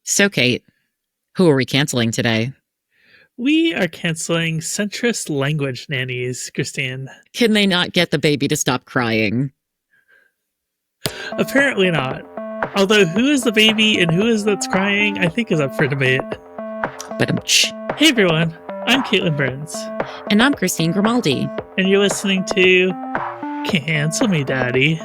So, Kate, who are we canceling today? We are canceling centrist language nannies, Christine. Can they not get the baby to stop crying? Apparently not. Although who is the baby and who is that's crying, I think is up for debate. But Hey everyone, I'm Caitlin Burns. And I'm Christine Grimaldi. And you're listening to Cancel Me Daddy,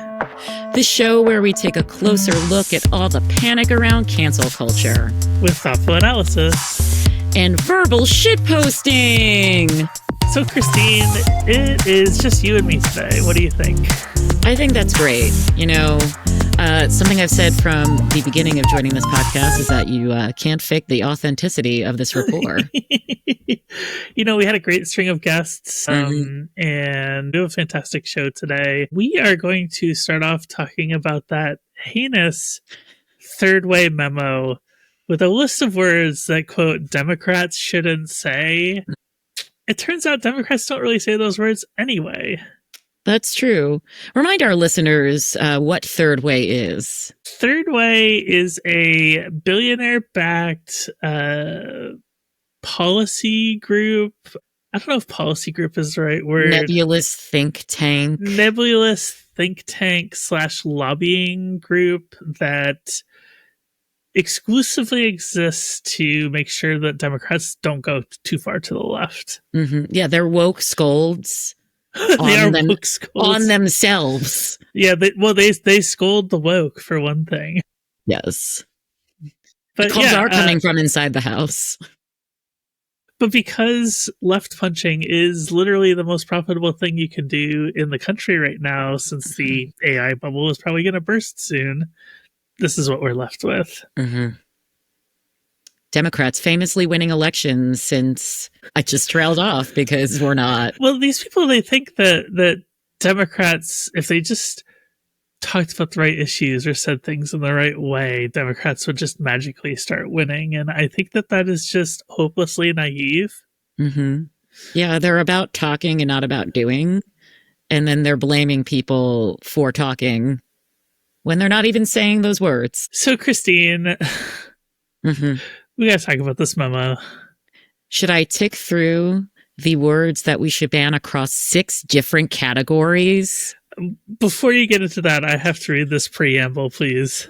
the show where we take a closer look at all the panic around cancel culture. With thoughtful analysis. And verbal shitposting. So Christine, it is just you and me today. What do you think? I think that's great. You know, something I've said from the beginning of joining this podcast is that you can't fake the authenticity of this rapport. You know, we had a great string of guests and we have a fantastic show today. We are going to start off talking about that heinous third way memo with a list of words that, quote, Democrats shouldn't say. It turns out Democrats don't really say those words anyway. That's true. Remind our listeners what Third Way is. Third Way is a billionaire-backed policy group. I don't know if policy group is the right word. Nebulous think tank. Nebulous think tank / lobbying group that exclusively exists to make sure that Democrats don't go too far to the left. Mm-hmm. Yeah, they're woke scolds. They are woke scolds. On themselves. Yeah, they scold the woke for one thing. Yes. But the calls are coming from inside the house. But because left punching is literally the most profitable thing you can do in the country right now, since the AI bubble is probably going to burst soon, this is what we're left with. Mm-hmm. Democrats famously winning elections since I just trailed off because we're not. Well, these people, they think that Democrats, if they just talked about the right issues or said things in the right way, Democrats would just magically start winning. And I think that is just hopelessly naive. Mm-hmm. Yeah, they're about talking and not about doing. And then they're blaming people for talking when they're not even saying those words. So, Christine, we got to talk about this memo. Should I tick through the words that we should ban across 6 different categories? Before you get into that, I have to read this preamble, please.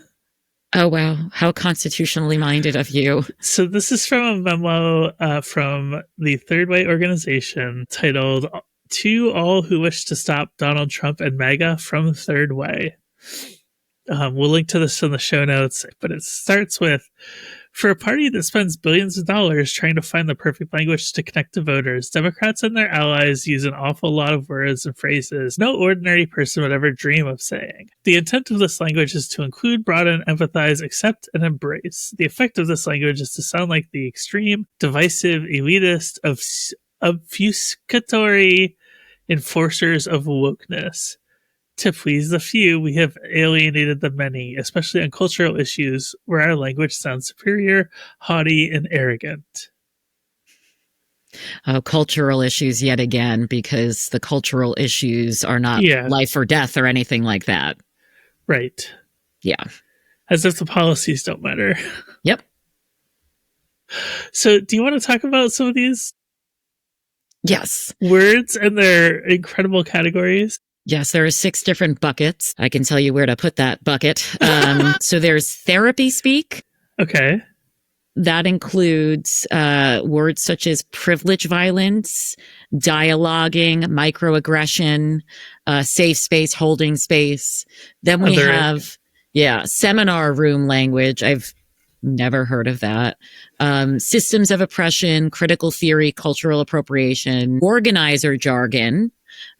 Oh, wow. How constitutionally minded of you. So this is from a memo from the Third Way organization titled, "To All Who Wish to Stop Donald Trump and MAGA from Third Way." We'll link to this in the show notes, but it starts with, "For a party that spends billions of dollars trying to find the perfect language to connect to voters, Democrats and their allies use an awful lot of words and phrases no ordinary person would ever dream of saying. The intent of this language is to include, broaden, empathize, accept, and embrace. The effect of this language is to sound like the extreme, divisive, elitist, obfuscatory enforcers of wokeness. To please the few, we have alienated the many, especially on cultural issues where our language sounds superior, haughty, and arrogant." Cultural issues yet again, because the cultural issues are not life or death or anything like that. Right. Yeah. As if the policies don't matter. Yep. So do you want to talk about some of these words and their incredible categories? Yes, there are 6 different buckets. I can tell you where to put that bucket. So there's therapy speak. Okay. That includes words such as privilege violence, dialoguing, microaggression, safe space, holding space. Then we have, seminar room language. I've never heard of that. Systems of oppression, critical theory, cultural appropriation, organizer jargon.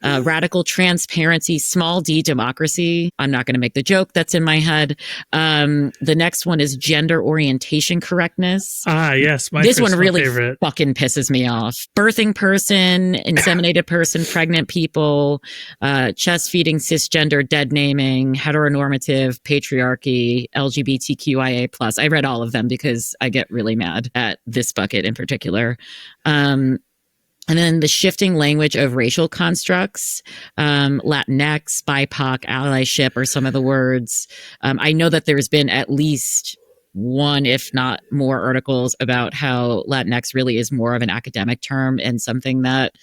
Radical transparency, small d democracy. I'm not going to make the joke that's in my head. The next one is gender orientation correctness. Ah, yes. This one really fucking pisses me off. Birthing person, inseminated person, pregnant people, chest feeding, cisgender, dead naming, heteronormative, patriarchy, LGBTQIA+. I read all of them because I get really mad at this bucket in particular. And then the shifting language of racial constructs, Latinx, BIPOC, allyship are some of the words. I know that there's been at least one, if not more, articles about how Latinx really is more of an academic term and something that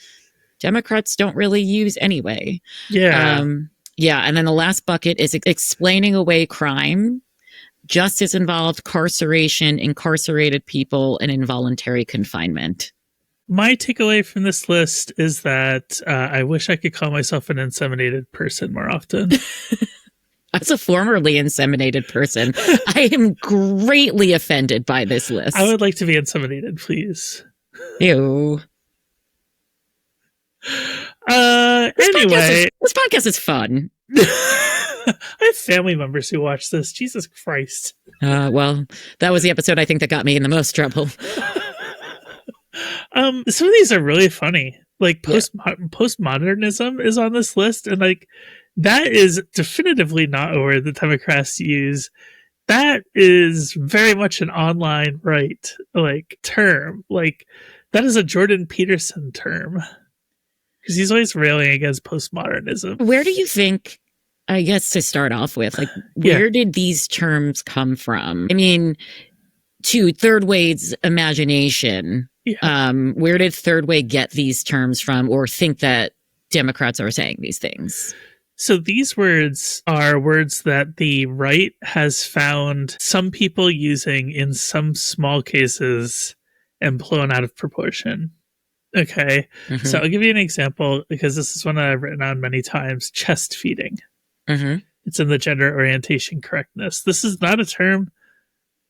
Democrats don't really use anyway. Yeah. Yeah. And then the last bucket is explaining away crime, justice involved, carceration, incarcerated people, and involuntary confinement. My takeaway from this list is that I wish I could call myself an inseminated person more often. As a formerly inseminated person, I am greatly offended by this list. I would like to be inseminated, please. Ew. Anyway. This podcast is fun. I have family members who watch this. Jesus Christ. Well, that was the episode I think that got me in the most trouble. Some of these are really funny. Like postmodernism is on this list, and like that is definitively not a word that Democrats use. That is very much an online right like term. Like that is a Jordan Peterson term. Because he's always railing against postmodernism. Where do you think, I guess to start off with, like, where did these terms come from? I mean, to third way's imagination, where did third way get these terms from or think that Democrats are saying these things? So these words are words that the right has found some people using in some small cases and blown out of proportion. Okay, so I'll give you an example because this is one that I've written on many times. Chest feeding. It's in the gender orientation correctness. This is not a term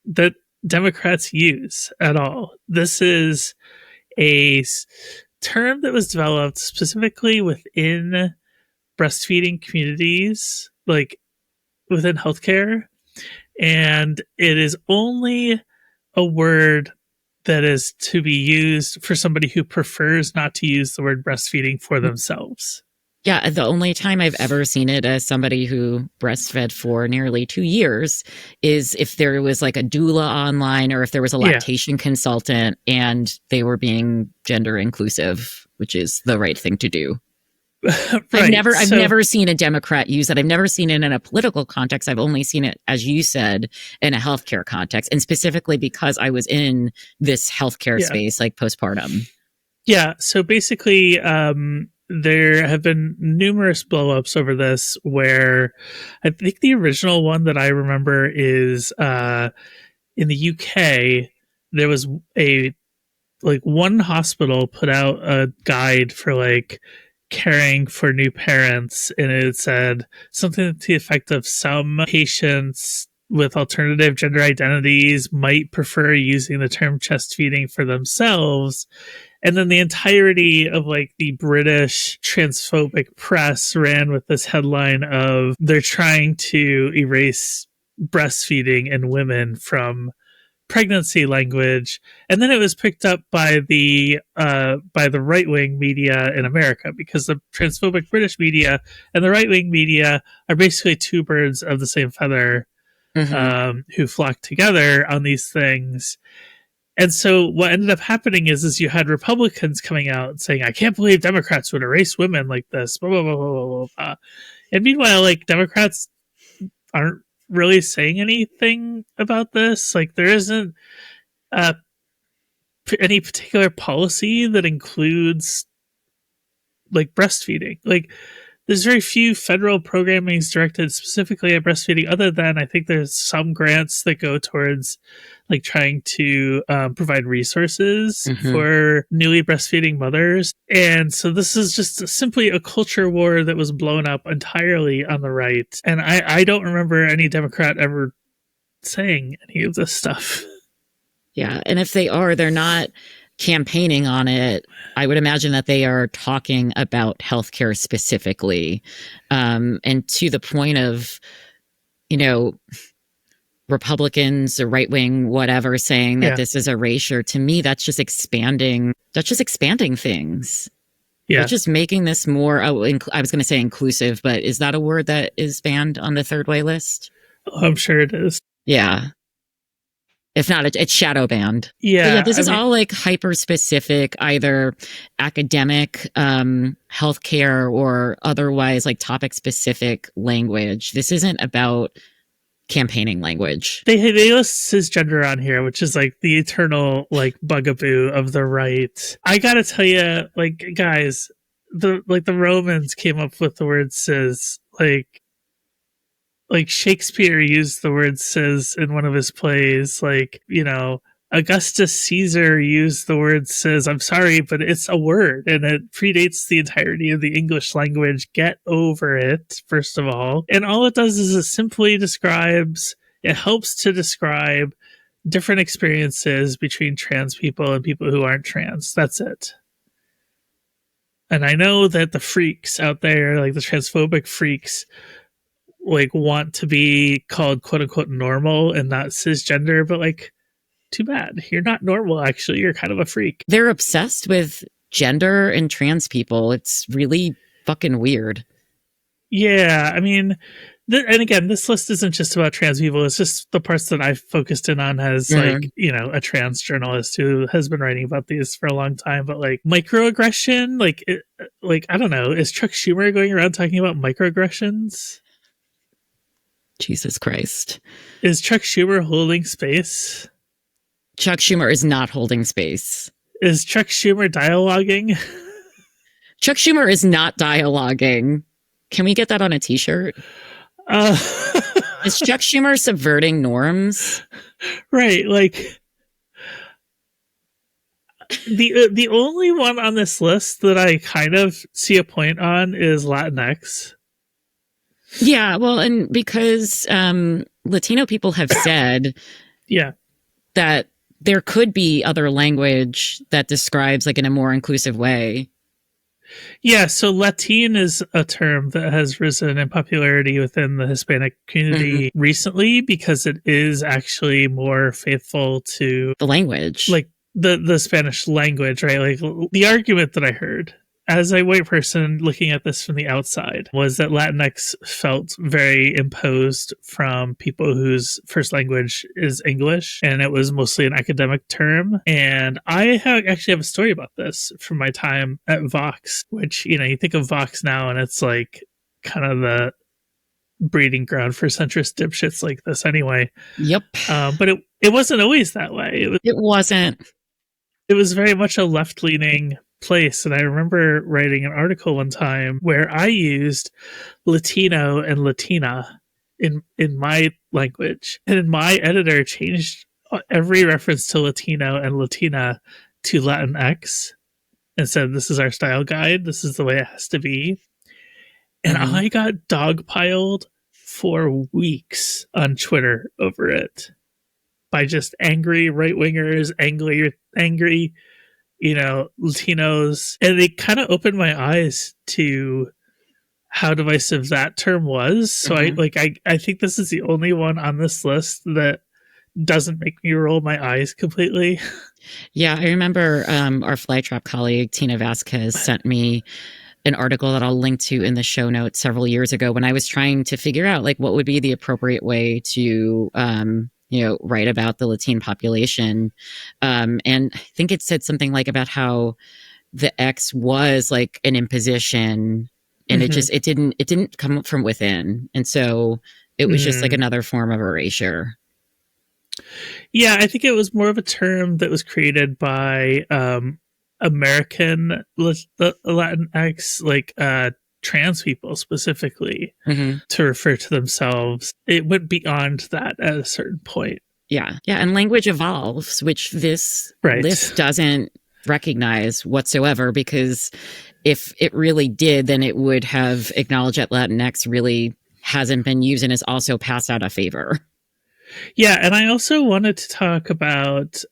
that Democrats use at all. This is a term that was developed specifically within breastfeeding communities, like within healthcare, and it is only a word that is to be used for somebody who prefers not to use the word breastfeeding for themselves. Yeah, the only time I've ever seen it as somebody who breastfed for nearly 2 years is if there was like a doula online or if there was a lactation consultant and they were being gender inclusive, which is the right thing to do. Right. I've never seen a Democrat use it. I've never seen it in a political context. I've only seen it, as you said, in a healthcare context, and specifically because I was in this healthcare space, like postpartum. Yeah. So basically, there have been numerous blowups over this where I think the original one that I remember is in the UK, there was one hospital put out a guide for like caring for new parents, and it said something to the effect of some patients with alternative gender identities might prefer using the term chest feeding for themselves. And then the entirety of like the British transphobic press ran with this headline of they're trying to erase breastfeeding in women from pregnancy language. And then it was picked up by the right-wing media in America, because the transphobic British media and the right-wing media are basically two birds of the same feather who flock together on these things. And so what ended up happening is you had Republicans coming out saying, I can't believe Democrats would erase women like this, blah, blah, blah, blah, blah, blah. And meanwhile, like, Democrats aren't really saying anything about this. Like, there isn't any particular policy that includes like breastfeeding. Like, there's very few federal programmings directed specifically at breastfeeding, other than I think there's some grants that go towards like trying to provide resources for newly breastfeeding mothers. And so this is just simply a culture war that was blown up entirely on the right. And I don't remember any Democrat ever saying any of this stuff. Yeah. And if they are, they're not campaigning on it. I would imagine that they are talking about healthcare specifically. And to the point of, you know, Republicans or right wing, whatever, saying that this is erasure, to me, that's just expanding things. Yeah. That's just making this more, I was going to say inclusive, but is that a word that is banned on the third way list? Oh, I'm sure it is. Yeah. If not, it's shadow banned. Yeah. This is all like hyper specific, either academic, healthcare, or otherwise like topic specific language. This isn't about campaigning language. They list cisgender on here, which is like the eternal like bugaboo of the right. I gotta tell you, like, guys, the Romans came up with the word cis. Like Shakespeare used the word cis in one of his plays. Like, you know, Augustus Caesar used the word cis. I'm sorry, but it's a word and it predates the entirety of the English language. Get over it, first of all. And all it does is it helps to describe different experiences between trans people and people who aren't trans. That's it. And I know that the freaks out there, like the transphobic freaks, like want to be called quote unquote normal and not cisgender, but like, too bad. You're not normal, actually. You're kind of a freak. They're obsessed with gender and trans people. It's really fucking weird. Yeah, I mean, and again, this list isn't just about trans people. It's just the parts that I've focused in on as like, you know, a trans journalist who has been writing about these for a long time. But like microaggression, like I don't know, is Chuck Schumer going around talking about microaggressions? Jesus Christ. Is Chuck Schumer holding space? Chuck Schumer is not holding space. Is Chuck Schumer dialoguing? Chuck Schumer is not dialoguing. Can we get that on a t-shirt? Is Chuck Schumer subverting norms? Right, like the only one on this list that I kind of see a point on is Latinx. Yeah, well, and because Latino people have said that there could be other language that describes like in a more inclusive way. Yeah, so Latin is a term that has risen in popularity within the Hispanic community recently because it is actually more faithful to the language. Like the Spanish language, right? Like the argument that I heard as a white person looking at this from the outside was that Latinx felt very imposed from people whose first language is English, and it was mostly an academic term. And I actually have a story about this from my time at Vox, which, you know, you think of Vox now and it's like kind of the breeding ground for centrist dipshits like this anyway. Yep. But it wasn't always that way. It wasn't. It was very much a left-leaning place. And I remember writing an article one time where I used Latino and Latina in my language. And my editor changed every reference to Latino and Latina to Latinx and said, this is our style guide. This is the way it has to be. And I got dogpiled for weeks on Twitter over it by just angry right-wingers, angry, you know, Latinos. And it kind of opened my eyes to how divisive that term was. So I think this is the only one on this list that doesn't make me roll my eyes completely. Yeah, I remember our Flytrap colleague, Tina Vasquez, sent me an article that I'll link to in the show notes several years ago when I was trying to figure out like what would be the appropriate way to write about the Latine population. And I think it said something like about how the X was like an imposition and it didn't come from within. And so it was just like another form of erasure. Yeah, I think it was more of a term that was created by American Latinx, like trans people specifically, to refer to themselves. It went beyond that at a certain point. Yeah. And language evolves, which this list doesn't recognize whatsoever, because if it really did, then it would have acknowledged that Latinx really hasn't been used and is also passed out of favor. Yeah, and I also wanted to talk about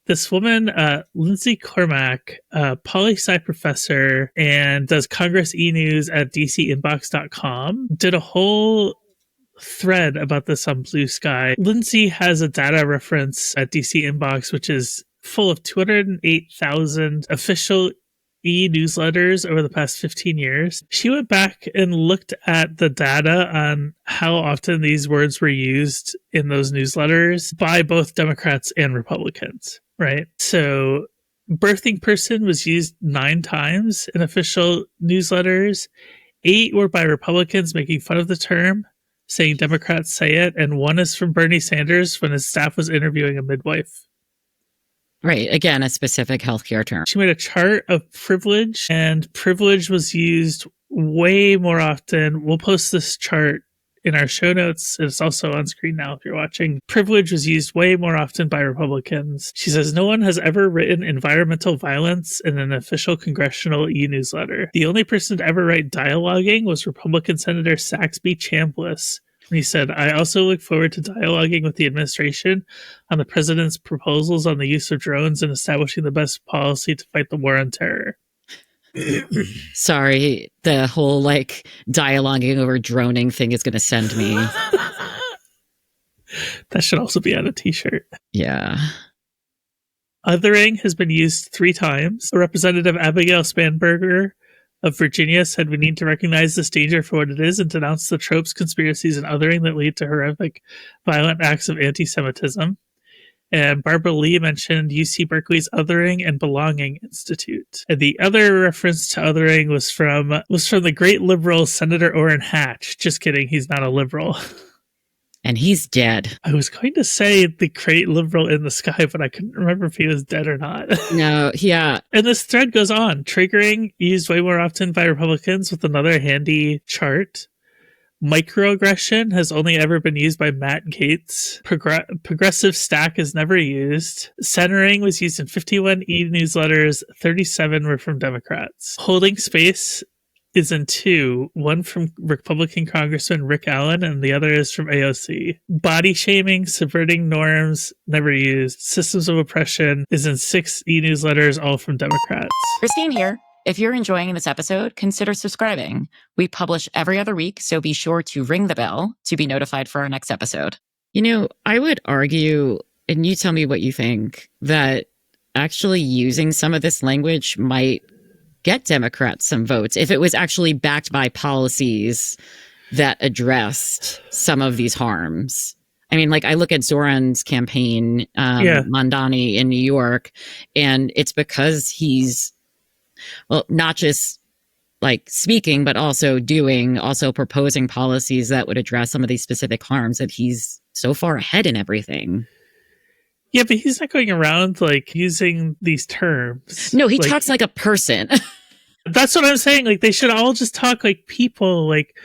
this woman, Lindsay Cormack, poli-sci professor, and does Congress e-news at dcinbox.com, did a whole thread about this on Blue Sky. Lindsay has a data reference at DC Inbox, which is full of 208,000 official e-newsletters over the past 15 years. She went back and looked at the data on how often these words were used in those newsletters by both Democrats and Republicans, right? So birthing person was used 9 times in official newsletters. 8 were by Republicans making fun of the term. saying Democrats say it, and one is from Bernie Sanders when his staff was interviewing a midwife. Right. Again, a specific healthcare term. She made a chart of privilege, and privilege was used way more often. We'll post this chart in our show notes. It's also on screen now if you're watching. Privilege was used way more often by Republicans. She says, no one has ever written environmental violence in an official congressional e-newsletter. The only person to ever write dialoguing was Republican Senator Saxby Chambliss. And he said, I also look forward to dialoguing with the administration on the president's proposals on the use of drones and establishing the best policy to fight the war on terror. Sorry, the whole like dialoguing over droning thing is going to send me. That should also be on a t-shirt. Yeah. Othering has been used 3 times. Representative Abigail Spanberger of Virginia said we need to recognize this danger for what it is and denounce the tropes, conspiracies, and othering that lead to horrific, violent acts of anti-Semitism. And Barbara Lee mentioned UC Berkeley's Othering and Belonging Institute. And the other reference to othering was from the great liberal Senator Orrin Hatch. Just kidding, he's not a liberal. And he's dead. I was going to say the great liberal in the sky, but I couldn't remember if he was dead or not. No, yeah. And this thread goes on. Triggering, used way more often by Republicans with another handy chart. Microaggression has only ever been used by Matt Gaetz. Progressive stack is never used. Centering was used in 51 e-newsletters. 37 were from Democrats. Holding space is in 2, one from Republican Congressman Rick Allen, and the other is from AOC. Body shaming, subverting norms, never used. Systems of oppression is in 6 e-newsletters, all from Democrats. Christine here. If you're enjoying this episode, consider subscribing. We publish every other week, so be sure to ring the bell to be notified for our next episode. You know, I would argue, and you tell me what you think, that actually using some of this language might get Democrats some votes if it was actually backed by policies that addressed some of these harms. I mean, like I look at Zoran's campaign, Mondani in New York, and it's because he's, well, not just like speaking, but also doing, also proposing policies that would address some of these specific harms, that he's so far ahead in everything. Yeah, but he's not going around like using these terms. No, he talks like a person. That's what I'm saying. Like they should all just talk like people. Like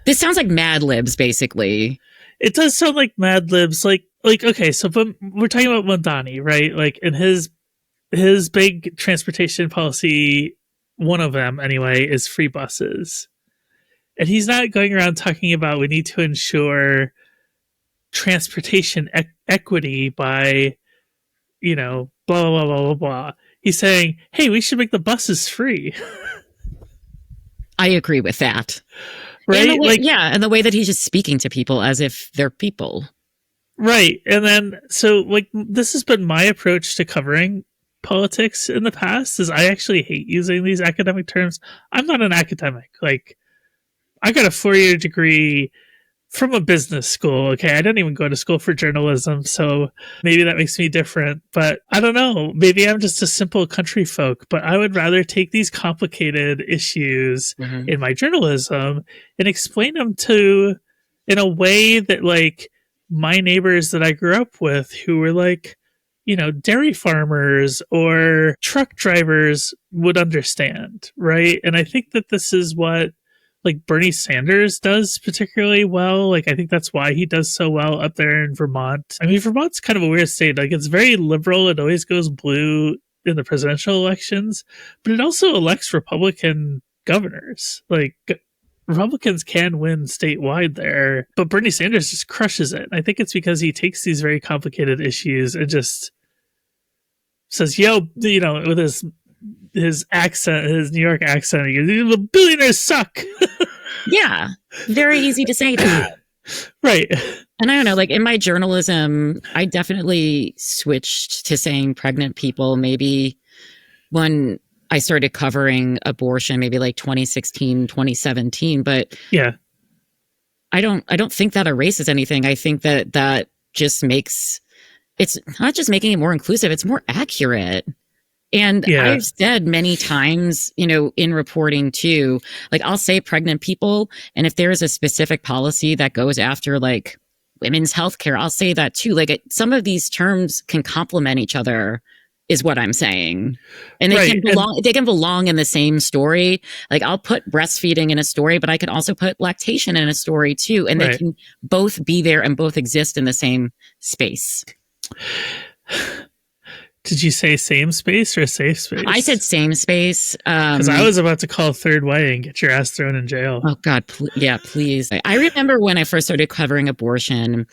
this sounds like Mad Libs, basically. It does sound like Mad Libs. Like okay, so but we're talking about Mondani, right? Like in his big transportation policy, one of them anyway, is free buses, and he's not going around talking about we need to ensure transportation equity by, you know, blah, blah, blah, blah, blah. He's saying, hey, we should make the buses free. I agree with that. Right? And the way that he's just speaking to people as if they're people. Right. And then, so, like, this has been my approach to covering politics in the past, is I actually hate using these academic terms. I'm not an academic. Like, I got a 4-year degree from a business school. Okay, I didn't even go to school for journalism, so maybe that makes me different. But I don't know. Maybe I'm just a simple country folk, but I would rather take these complicated issues in my journalism and explain them in a way that, like, my neighbors that I grew up with who were like, you know, dairy farmers or truck drivers would understand, right? And I think that this is what, like, Bernie Sanders does particularly well. Like, I think that's why he does so well up there in Vermont. I mean, Vermont's kind of a weird state. Like, it's very liberal. It always goes blue in the presidential elections, but it also elects Republican governors. Like, Republicans can win statewide there, but Bernie Sanders just crushes it. I think it's because he takes these very complicated issues and just says, yo, you know, with his accent, his New York accent, he goes, the billionaires suck. Yeah, very easy to say that. Right. And I don't know, like in my journalism, I definitely switched to saying pregnant people maybe when I started covering abortion, maybe like 2016, 2017. But yeah, I don't think that erases anything. I think that just makes, it's not just making it more inclusive, it's more accurate. And Yeah. I've said many times, in reporting too, like I'll say pregnant people, and if there is a specific policy that goes after like women's healthcare, I'll say that too. Like some of these terms can complement each other, is what I'm saying. And they can belong in the same story. Like I'll put breastfeeding in a story, but I can also put lactation in a story too. And they can both be there and both exist in the same space. Did you say same space or safe space? I said same space. Because I was about to call third way and get your ass thrown in jail. Oh, God. Yeah, please. I remember when I first started covering abortion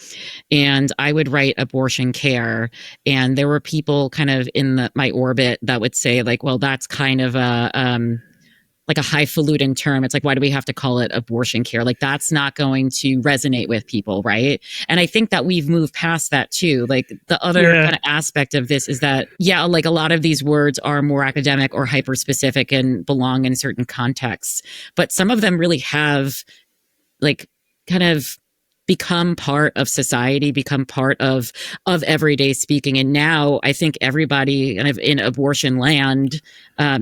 and I would write abortion care. And there were people kind of in my orbit that would say, like, well, that's kind of like a highfalutin term. It's like, why do we have to call it abortion care? Like, that's not going to resonate with people, right? And I think that we've moved past that too. Like the other kind of aspect of this is that, like a lot of these words are more academic or hyper specific and belong in certain contexts, but some of them really have like kind of become part of society, become part of everyday speaking. And now I think everybody kind of in abortion land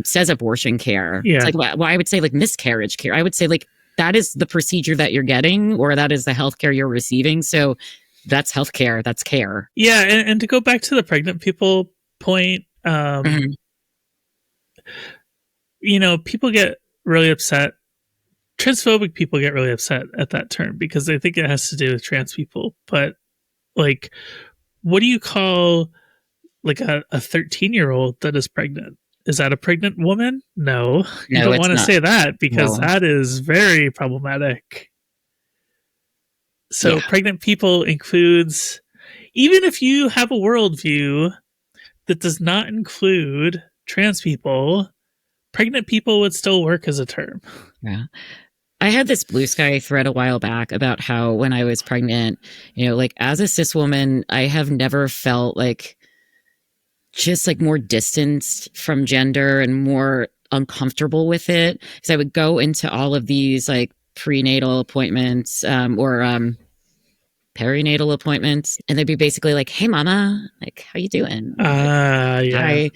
says abortion care. Yeah. It's like, well, I would say like miscarriage care. I would say like that is the procedure that you're getting, or that is the healthcare you're receiving. So that's healthcare. That's care. Yeah. And to go back to the pregnant people point, people get really upset. Transphobic people get really upset at that term because they think it has to do with trans people. But like, what do you call like a 13-year-old that is pregnant? Is that a pregnant woman? No, you don't want to say that because that is very problematic. So pregnant people includes, even if you have a worldview that does not include trans people, pregnant people would still work as a term. Yeah. I had this Blue Sky thread a while back about how when I was pregnant, like as a cis woman, I have never felt like just like more distanced from gender and more uncomfortable with it. Because I would go into all of these like prenatal appointments or perinatal appointments, and they'd be basically like, "Hey, mama, like, how you doing?" I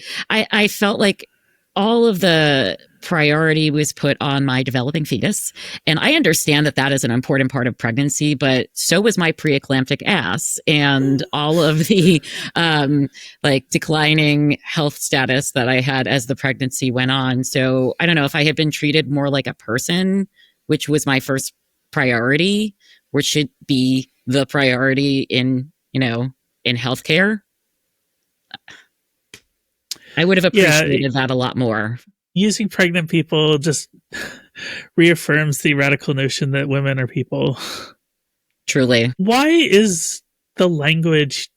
felt like all of the priority was put on my developing fetus. And I understand that that is an important part of pregnancy, but so was my preeclamptic ass and all of the like declining health status that I had as the pregnancy went on. So I don't know if I had been treated more like a person, which was my first priority, which should be the priority in healthcare. I would have appreciated that a lot more. Using pregnant people just reaffirms the radical notion that women are people. Truly. Why is the language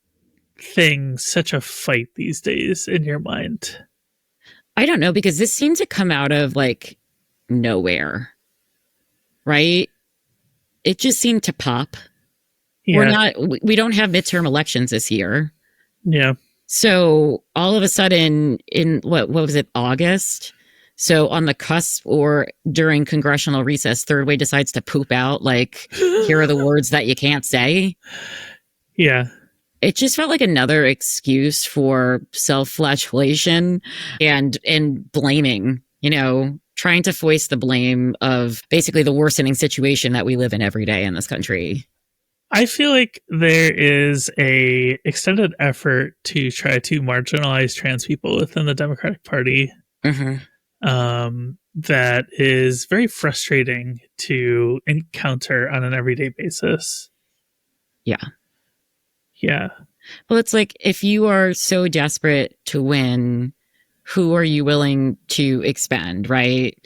thing such a fight these days in your mind? I don't know, because this seems to come out of like nowhere, right? It just seemed to pop. Yeah. We don't have midterm elections this year. Yeah. So all of a sudden in what was it, August? So on the cusp or during congressional recess, Third Way decides to poop out like, here are the words that you can't say. Yeah. It just felt like another excuse for self-flagellation and blaming, trying to foist the blame of basically the worsening situation that we live in every day in this country. I feel like there is a extended effort to try to marginalize trans people within the Democratic Party. Mm-hmm. That is very frustrating to encounter on an everyday basis. Yeah. Yeah. Well, it's like, if you are so desperate to win, who are you willing to expend, right?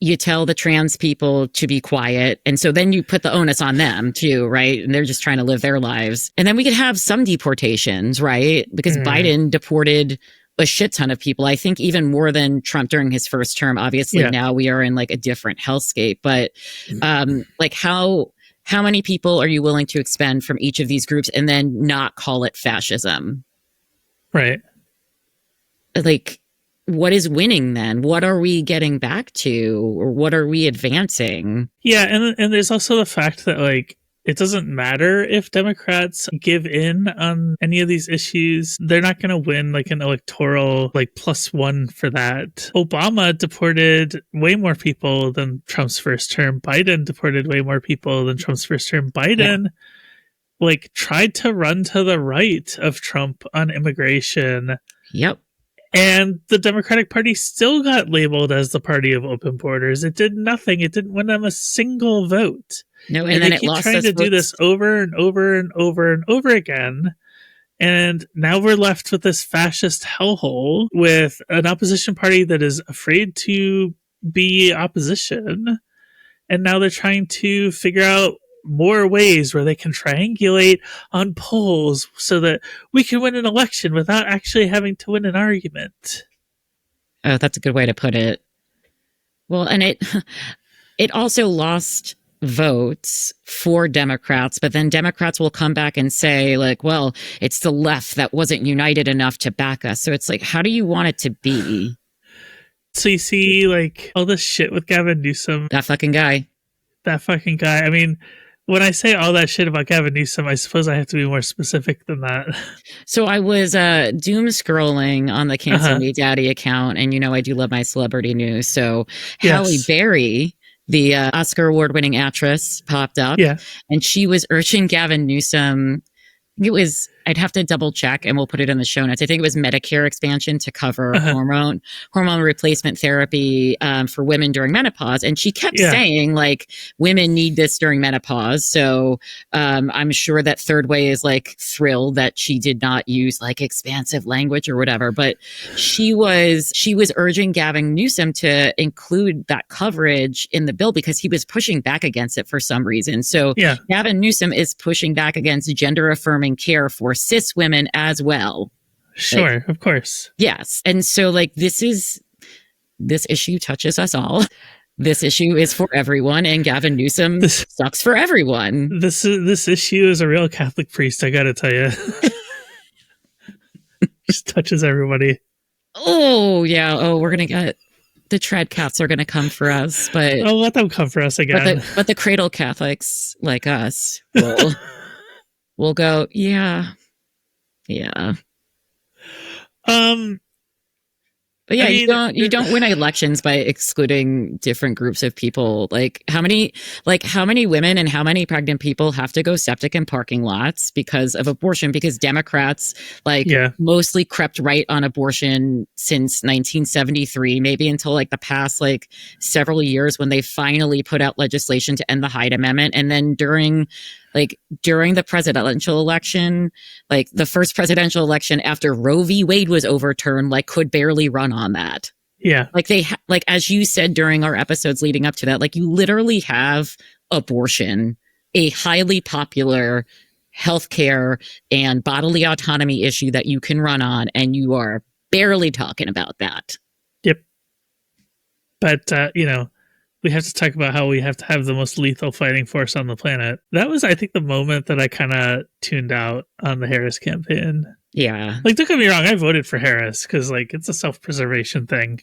You tell the trans people to be quiet. And so then you put the onus on them too, right? And they're just trying to live their lives. And then we could have some deportations, right? Because Biden deported a shit ton of people. I think even more than Trump during his first term. Obviously, now we are in like a different hellscape. But like how many people are you willing to expend from each of these groups and then not call it fascism? Right. Like, what is winning then? What are we getting back to, or what are we advancing? Yeah, and there's also the fact that like it doesn't matter if Democrats give in on any of these issues. They're not going to win like an electoral like +1 for that. Obama deported way more people than Trump's first term. Biden deported way more people than Trump's first term. Biden like tried to run to the right of Trump on immigration. Yep. And the Democratic Party still got labeled as the party of open borders. It did nothing. It didn't win them a single vote. No, and then they it keep lost trying us to do this over and over and over and over again. And now we're left with this fascist hellhole with an opposition party that is afraid to be opposition. And now they're trying to figure out more ways where they can triangulate on polls so that we can win an election without actually having to win an argument. Oh, that's a good way to put it. Well, and it also lost votes for Democrats, but then Democrats will come back and say like, well, it's the left that wasn't united enough to back us. So it's like, how do you want it to be? So you see like all this shit with Gavin Newsom. That fucking guy. I mean, when I say all that shit about Gavin Newsom, I suppose I have to be more specific than that. So I was doom scrolling on the Cancel Me Daddy account, and you know I do love my celebrity news. So Halle Berry, the Oscar award-winning actress, popped up, and she was urging Gavin Newsom. It was, I'd have to double check and we'll put it in the show notes. I think it was Medicare expansion to cover hormone replacement therapy for women during menopause. And she kept saying like, women need this during menopause. So I'm sure that Third Way is like thrilled that she did not use like expansive language or whatever. But she was urging Gavin Newsom to include that coverage in the bill because he was pushing back against it for some reason. So Gavin Newsom is pushing back against gender affirming care for cis women as well. Sure, like, of course. Yes. And so like this issue touches us all. This issue is for everyone, and Gavin Newsom sucks for everyone. This issue is a real Catholic priest, I gotta tell you. Just touches everybody. Oh yeah. Oh, we're gonna get the trad cats are gonna come for us, but I'll let them come for us again. But the cradle Catholics like us will go, yeah. But yeah, I mean, you don't win elections by excluding different groups of people. Like how many women and how many pregnant people have to go septic in parking lots because of abortion? Because Democrats mostly crept right on abortion since 1973, maybe until like the past like several years when they finally put out legislation to end the Hyde Amendment. And then during the presidential election, like the first presidential election after Roe v. Wade was overturned, like could barely run on that. Yeah. Like like as you said during our episodes leading up to that, like you literally have abortion, a highly popular healthcare and bodily autonomy issue that you can run on, and you are barely talking about that. Yep. But, we have to talk about how we have to have the most lethal fighting force on the planet. That was, I think, the moment that I kind of tuned out on the Harris campaign. Yeah. Like, don't get me wrong, I voted for Harris because, like, it's a self-preservation thing.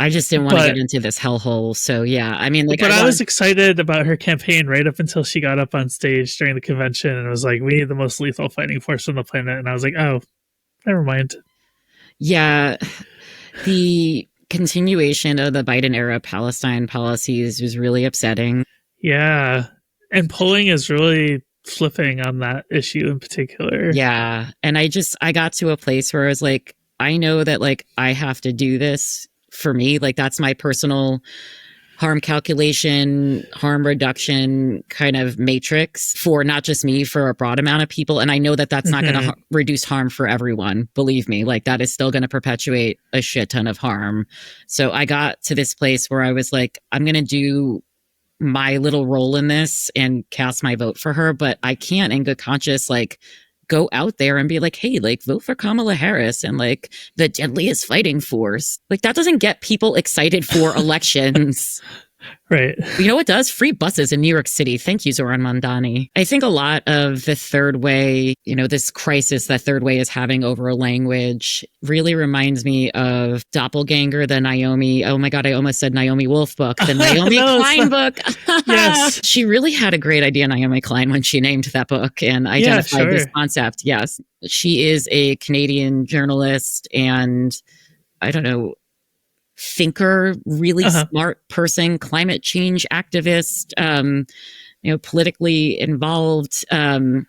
I just didn't want to get into this hellhole. So, yeah. I mean, like, but I was excited about her campaign right up until she got up on stage during the convention and was like, we need the most lethal fighting force on the planet. And I was like, oh, never mind. Yeah. The continuation of the Biden era Palestine policies was really upsetting. Yeah. And polling is really flipping on that issue in particular. Yeah. And I got to a place where I was like, I know that like I have to do this for me. Like that's my personal harm calculation, harm reduction kind of matrix for not just me, for a broad amount of people. And I know that that's not going to reduce harm for everyone. Believe me, like that is still going to perpetuate a shit ton of harm. So I got to this place where I was like, I'm going to do my little role in this and cast my vote for her, but I can't in good conscience, like, go out there and be like, hey, like vote for Kamala Harris and like the deadliest fighting force. Like that doesn't get people excited for elections. Right. You know what does? Free buses in New York City. Thank you, Zoran Mandani. I think a lot of the third way, this crisis that third way is having over a language really reminds me of Doppelganger, the Naomi, oh my God, I almost said Naomi Wolf book, the Naomi Klein book. Yes. She really had a great idea, Naomi Klein, when she named that book and identified this concept. Yes. She is a Canadian journalist and I don't know, thinker, really smart person, climate change activist, politically involved. And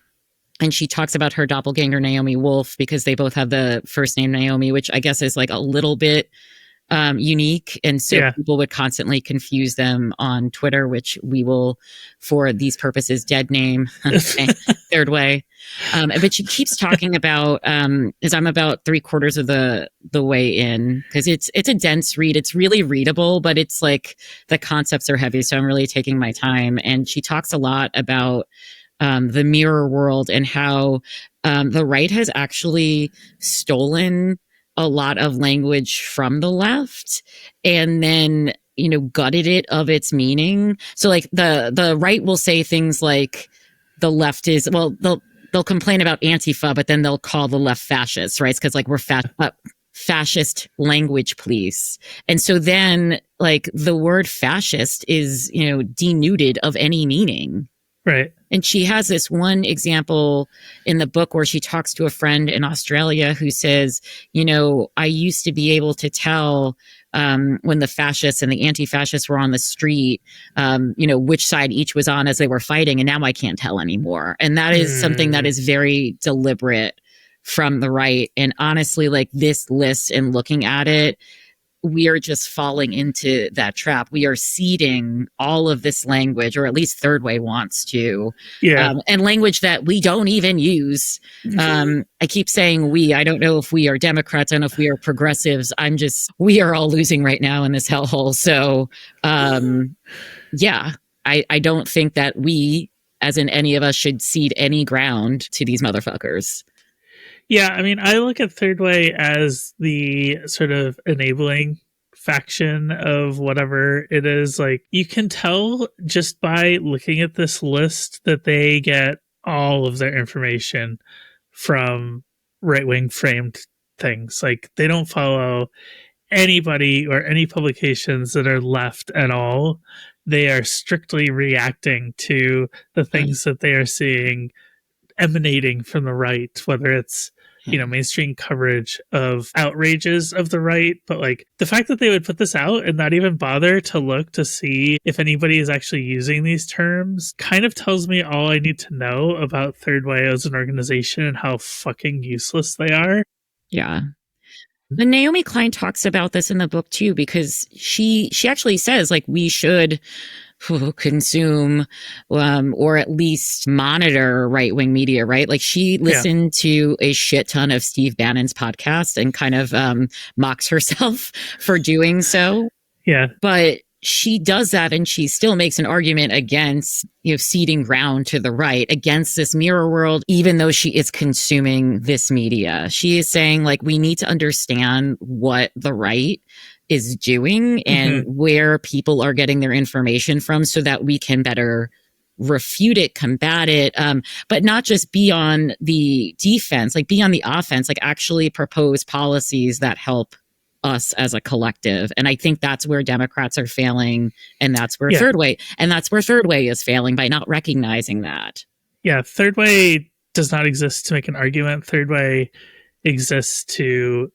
she talks about her doppelganger, Naomi Wolf, because they both have the first name Naomi, which I guess is like a little bit unique. And so people would constantly confuse them on Twitter, which we will, for these purposes, dead name, third way. But she keeps talking about, as I'm about 3/4 of the way in, because it's a dense read. It's really readable, but it's like the concepts are heavy. So I'm really taking my time. And she talks a lot about the mirror world and how the right has actually stolen a lot of language from the left and then, gutted it of its meaning. So like the right will say things like the left is, well, they'll complain about Antifa, but then they'll call the left fascist, right? Because like we're fascist language police. And so then like the word fascist is, denuded of any meaning. Right. And she has this one example in the book where she talks to a friend in Australia who says, I used to be able to tell when the fascists and the anti-fascists were on the street, which side each was on as they were fighting. And now I can't tell anymore. And that is something that is very deliberate from the right. And honestly, like this list and looking at it, we are just falling into that trap. We are ceding all of this language, or at least third way wants to, and language that we don't even use. I keep saying we, I don't know if we are Democrats, I don't know if we are progressives. We are all losing right now in this hellhole. So, I don't think that we, as in any of us, should cede any ground to these motherfuckers. Yeah, I mean, I look at Third Way as the sort of enabling faction of whatever it is. Like, you can tell just by looking at this list that they get all of their information from right-wing framed things. Like, they don't follow anybody or any publications that are left at all. They are strictly reacting to the things that they are seeing emanating from the right, whether it's mainstream coverage of outrages of the right. But like the fact that they would put this out and not even bother to look to see if anybody is actually using these terms kind of tells me all I need to know about Third Way as an organization and how fucking useless they are. Yeah. And Naomi Klein talks about this in the book too, because she actually says like we should consume or at least monitor right-wing media, right? Like she listened to a shit ton of Steve Bannon's podcast and kind of mocks herself for doing so. Yeah. But she does that and she still makes an argument against, ceding ground to the right, against this mirror world, even though she is consuming this media. She is saying like, we need to understand what the right is doing and where people are getting their information from so that we can better refute it, combat it, but not just be on the defense, like be on the offense, like actually propose policies that help us as a collective. And I think that's where Democrats are failing. And that's where Third Way is failing by not recognizing that. Yeah. Third Way does not exist to make an argument. Third Way exists to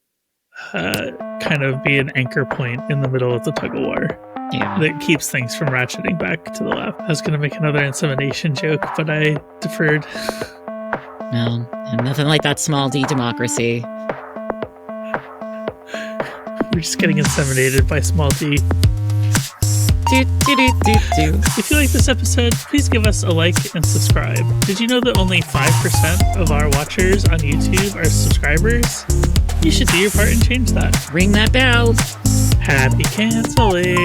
kind of be an anchor point in the middle of the tug of war that keeps things from ratcheting back to the left. I was going to make another insemination joke, but I deferred. No, nothing like that small d democracy. We're just getting inseminated by small d. If you like this episode, please give us a like and subscribe. Did you know that only 5% of our watchers on YouTube are subscribers? You should do your part and change that. Ring that bell. Happy canceling.